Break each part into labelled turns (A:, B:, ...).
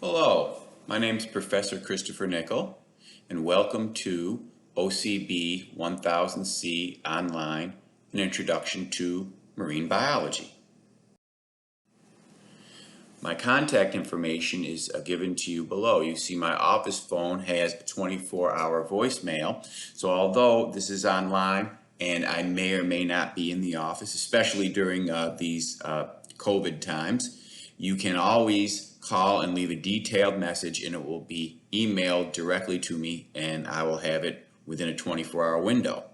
A: Hello, my name is Professor Christopher Nickel, and welcome to OCB 1000C Online, an introduction to marine biology. My contact information is given to you below. You see my office phone has a 24-hour voicemail, so although this is online and I may or may not be in the office, especially during these COVID times, you can always call and leave a detailed message and it will be emailed directly to me and I will have it within a 24-hour window.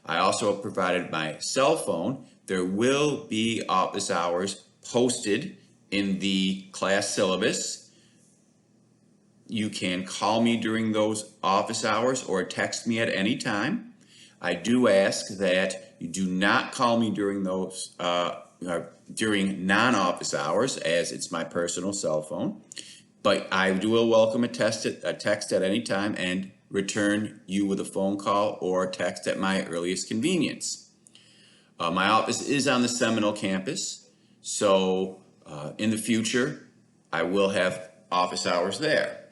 A: I also have provided my cell phone. There will be office hours posted in the class syllabus. You can call me during those office hours or text me at any time. I do ask that you do not call me during those during non-office hours, as it's my personal cell phone, but I will welcome a text at any time and return you with a phone call or text at my earliest convenience. My office is on the Seminole campus, so in the future I will have office hours there.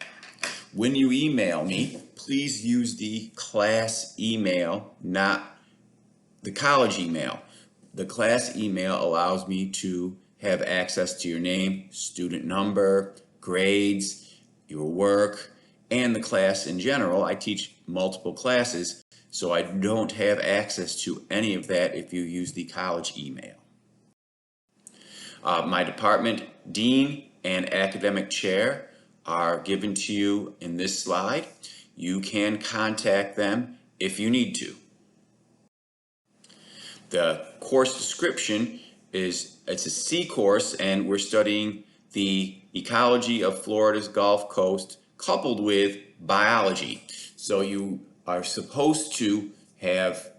A: When you email me, please use the class email, not the college email. The class email allows me to have access to your name, student number, grades, your work, and the class in general. I teach multiple classes, so I don't have access to any of that if you use the college email. My department dean and academic chair are given to you in this slide. You can contact them if you need to. The course description it's a C course, and we're studying the ecology of Florida's Gulf Coast coupled with biology. So you are supposed to have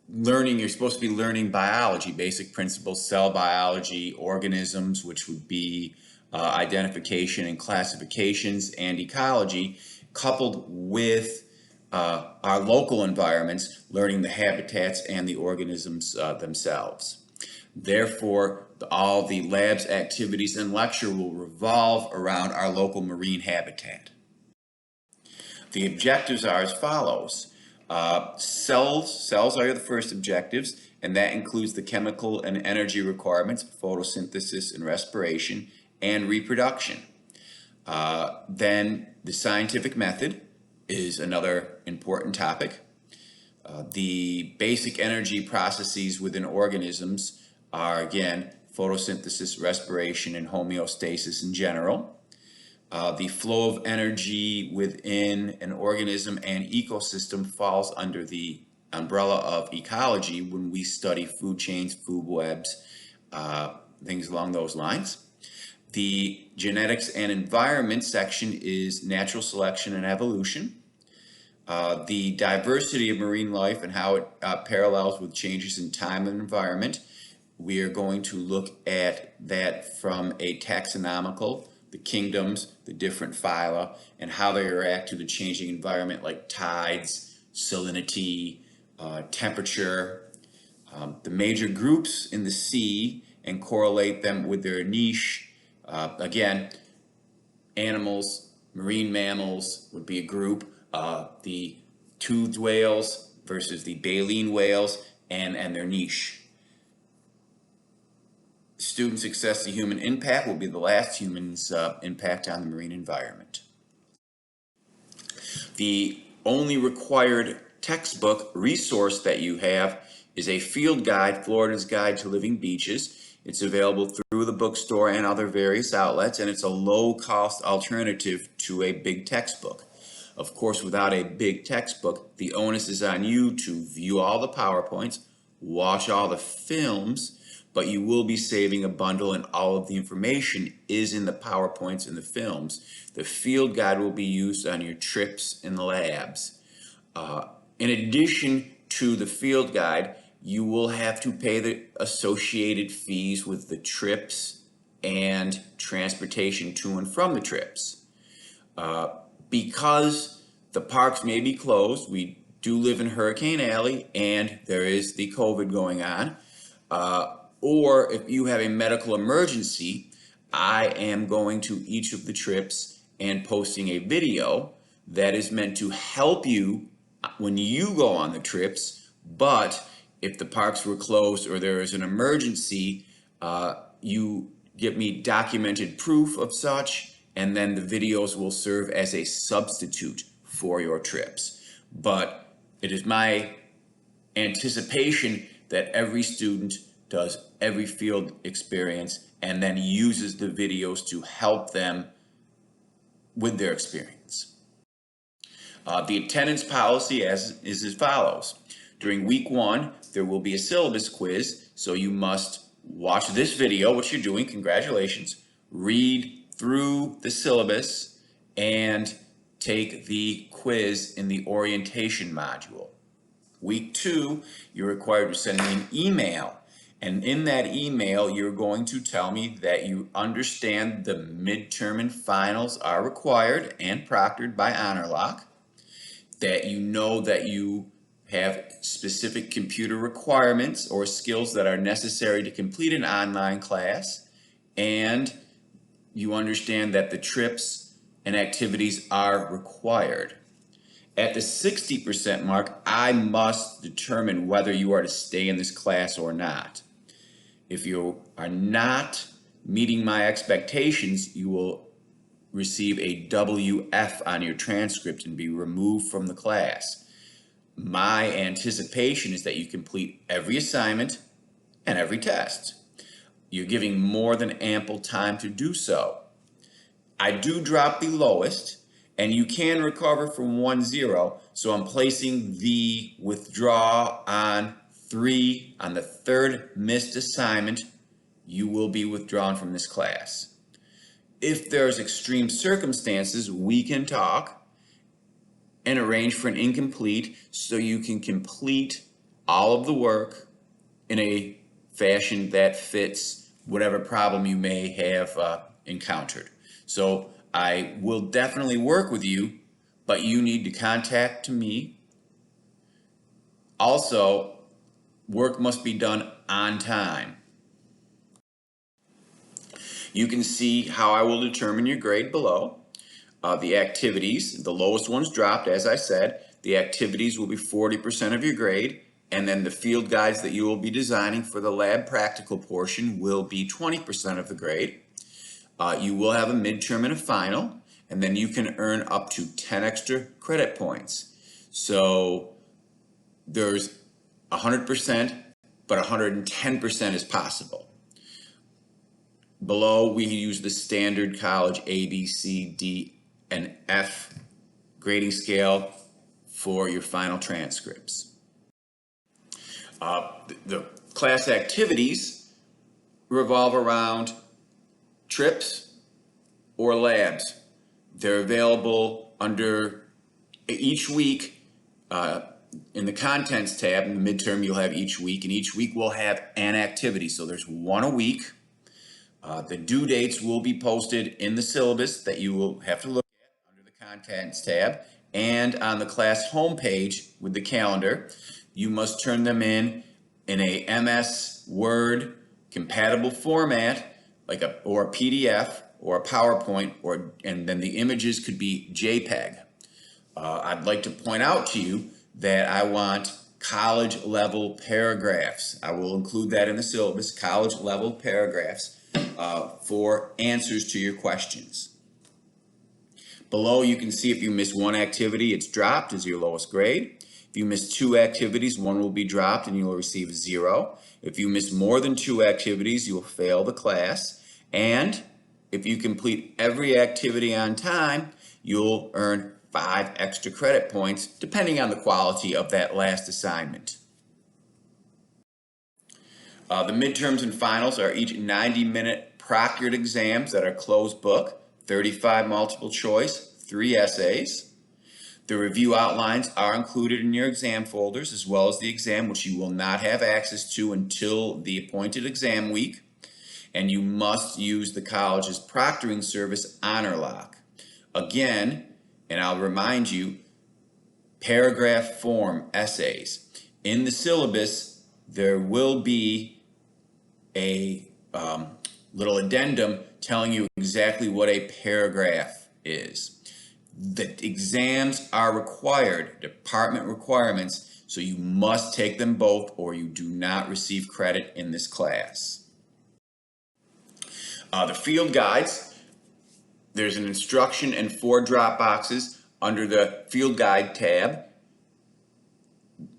A: you're supposed to be learning biology, basic principles, cell biology, organisms, which would be identification and classifications, and ecology, coupled with our local environments, learning the habitats and the organisms themselves. Therefore, all the lab's activities and lecture will revolve around our local marine habitat. The objectives are as follows. Cells are the first objectives, and that includes the chemical and energy requirements, photosynthesis and respiration, and reproduction. Then the scientific method is another important topic. The basic energy processes within organisms are, again, photosynthesis, respiration, and homeostasis in general. The flow of energy within an organism and ecosystem falls under the umbrella of ecology when we study food chains, food webs, things along those lines. The genetics and environment section is natural selection and evolution. The diversity of marine life and how it parallels with changes in time and environment. We are going to look at that from a taxonomical, the kingdoms, the different phyla, and how they react to the changing environment like tides, salinity, temperature. The major groups in the sea and correlate them with their niche. Again, animals, marine mammals would be a group. The toothed whales versus the baleen whales and their niche. Student success to human impact will be the last human's impact on the marine environment. The only required textbook resource that you have is a field guide, Florida's Guide to Living Beaches. It's available through the bookstore and other various outlets, and it's a low-cost alternative to a big textbook. Of course, without a big textbook, the onus is on you to view all the PowerPoints, watch all the films, but you will be saving a bundle and all of the information is in the PowerPoints and the films. The field guide will be used on your trips in the labs. In addition to the field guide, you will have to pay the associated fees with the trips and transportation to and from the trips. Because the parks may be closed, we do live in Hurricane Alley and there is the COVID going on, or if you have a medical emergency, I am going to each of the trips and posting a video that is meant to help you when you go on the trips. But if the parks were closed or there is an emergency, you get me documented proof of such, and then the videos will serve as a substitute for your trips. But it is my anticipation that every student does every field experience and then uses the videos to help them with their experience. The attendance policy is as follows. During week 1, there will be a syllabus quiz, so you must watch this video, which you're doing, congratulations, read through the syllabus, and take the quiz in the orientation module. Week 2, you're required to send me an email. And in that email, you're going to tell me that you understand the midterm and finals are required and proctored by HonorLock, that you know that you have specific computer requirements or skills that are necessary to complete an online class, and you understand that the trips and activities are required. At the 60% mark, I must determine whether you are to stay in this class or not. If you are not meeting my expectations, you will receive a WF on your transcript and be removed from the class. My anticipation is that you complete every assignment and every test. You're giving more than ample time to do so. I do drop the lowest, and you can recover from 1-0, so I'm placing the withdraw on 3. On the third missed assignment, you will be withdrawn from this class. If there's extreme circumstances, we can talk and arrange for an incomplete so you can complete all of the work in a fashion that fits whatever problem you may have encountered. So I will definitely work with you, but you need to contact me. Also, work must be done on time. You can see how I will determine your grade below. The activities, the lowest ones dropped, as I said. The activities will be 40% of your grade, and then the field guides that you will be designing for the lab practical portion will be 20% of the grade. You will have a midterm and a final, and then you can earn up to 10 extra credit points. So there's 100%, but 110% is possible. Below, we use the standard college A, B, C, D, and F grading scale for your final transcripts. The class activities revolve around trips or labs. They're available under each week in the contents tab. In the midterm, you'll have each week, and each week will have an activity. So there's one a week. The due dates will be posted in the syllabus that you will have to look at under the contents tab, and on the class homepage with the calendar. You must turn them in a MS Word compatible format, like a PDF or a PowerPoint, and then the images could be JPEG. I'd like to point out to you that I want college level paragraphs. I will include that in the syllabus, college level paragraphs for answers to your questions. Below, you can see if you miss one activity, it's dropped as your lowest grade. If you miss 2 activities, 1 will be dropped and you will receive 0. If you miss more than 2 activities, you will fail the class. And if you complete every activity on time, you'll earn 5 extra credit points, depending on the quality of that last assignment. The midterms and finals are each 90-minute proctored exams that are closed book, 35 multiple choice, 3 essays. The review outlines are included in your exam folders, as well as the exam, which you will not have access to until the appointed exam week. And you must use the college's proctoring service, HonorLock. Again, and I'll remind you, paragraph form essays. In the syllabus, there will be a little addendum telling you exactly what a paragraph is. The exams are required, department requirements, so you must take them both or you do not receive credit in this class. The field guides, there's an instruction and 4 drop boxes under the field guide tab.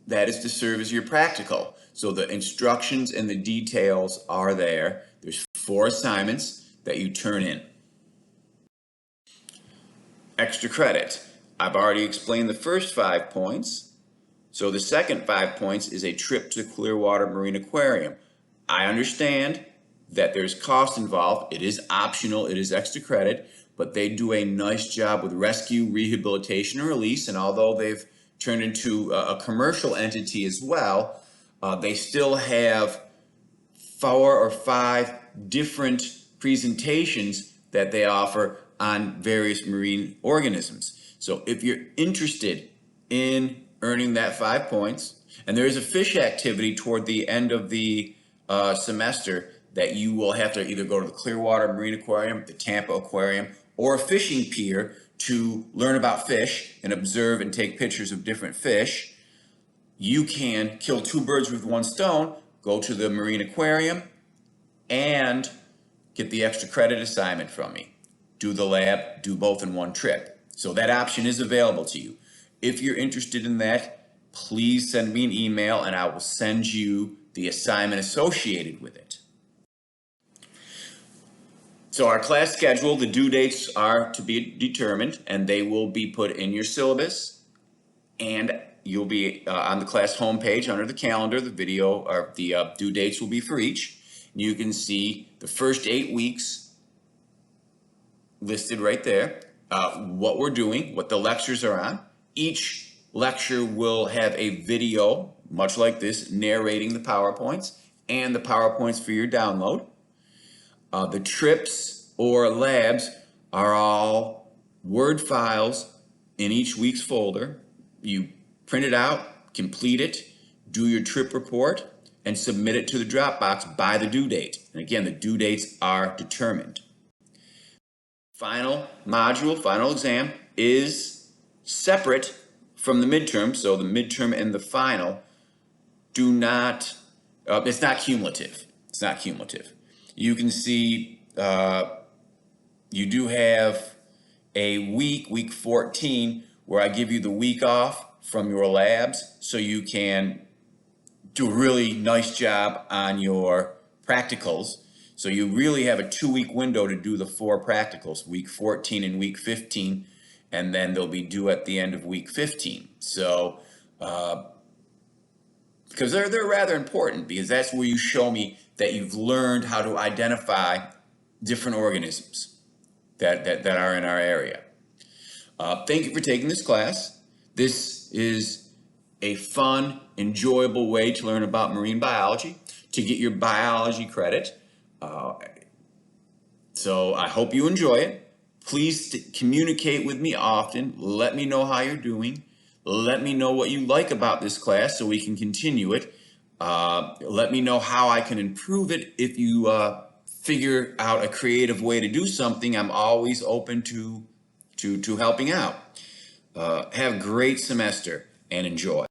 A: That is to serve as your practical. So the instructions and the details are there. There's 4 assignments that you turn in. Extra credit. I've already explained the first 5 points. So the second 5 points is a trip to Clearwater Marine Aquarium. I understand that there's cost involved. It is optional, it is extra credit, but they do a nice job with rescue, rehabilitation, and release. And although they've turned into a commercial entity as well, they still have 4 or 5 different presentations that they offer on various marine organisms. So if you're interested in earning that 5 points, and there is a fish activity toward the end of the semester that you will have to either go to the Clearwater Marine Aquarium, the Tampa Aquarium, or a fishing pier to learn about fish and observe and take pictures of different fish. You can kill 2 birds with 1 stone, go to the Marine Aquarium and get the extra credit assignment from me. Do the lab, do both in one trip. So that option is available to you. If you're interested in that, please send me an email and I will send you the assignment associated with it. So our class schedule, the due dates are to be determined and they will be put in your syllabus, and you'll be on the class homepage under the calendar. The video or the due dates will be for each. You can see the first 8 weeks listed right there, what we're doing, what the lectures are on. Each lecture will have a video, much like this, narrating the PowerPoints and the PowerPoints for your download. The trips or labs are all Word files in each week's folder. You print it out, complete it, do your trip report, and submit it to the Dropbox by the due date. And again, the due dates are determined. Final module, final exam is separate from the midterm, so the midterm and the final do not, it's not cumulative. It's not cumulative. You can see you do have a week 14, where I give you the week off from your labs so you can do a really nice job on your practicals. So you really have a 2-week window to do the 4 practicals, week 14 and week 15, and then they'll be due at the end of week 15. So, because they're rather important, because that's where you show me that you've learned how to identify different organisms that are in our area. Thank you for taking this class. This is a fun, enjoyable way to learn about marine biology, to get your biology credit. So I hope you enjoy it. Please communicate with me often. Let me know how you're doing. Let me know what you like about this class so we can continue it. Let me know how I can improve it. If you figure out a creative way to do something, I'm always open to helping out. Have a great semester and enjoy.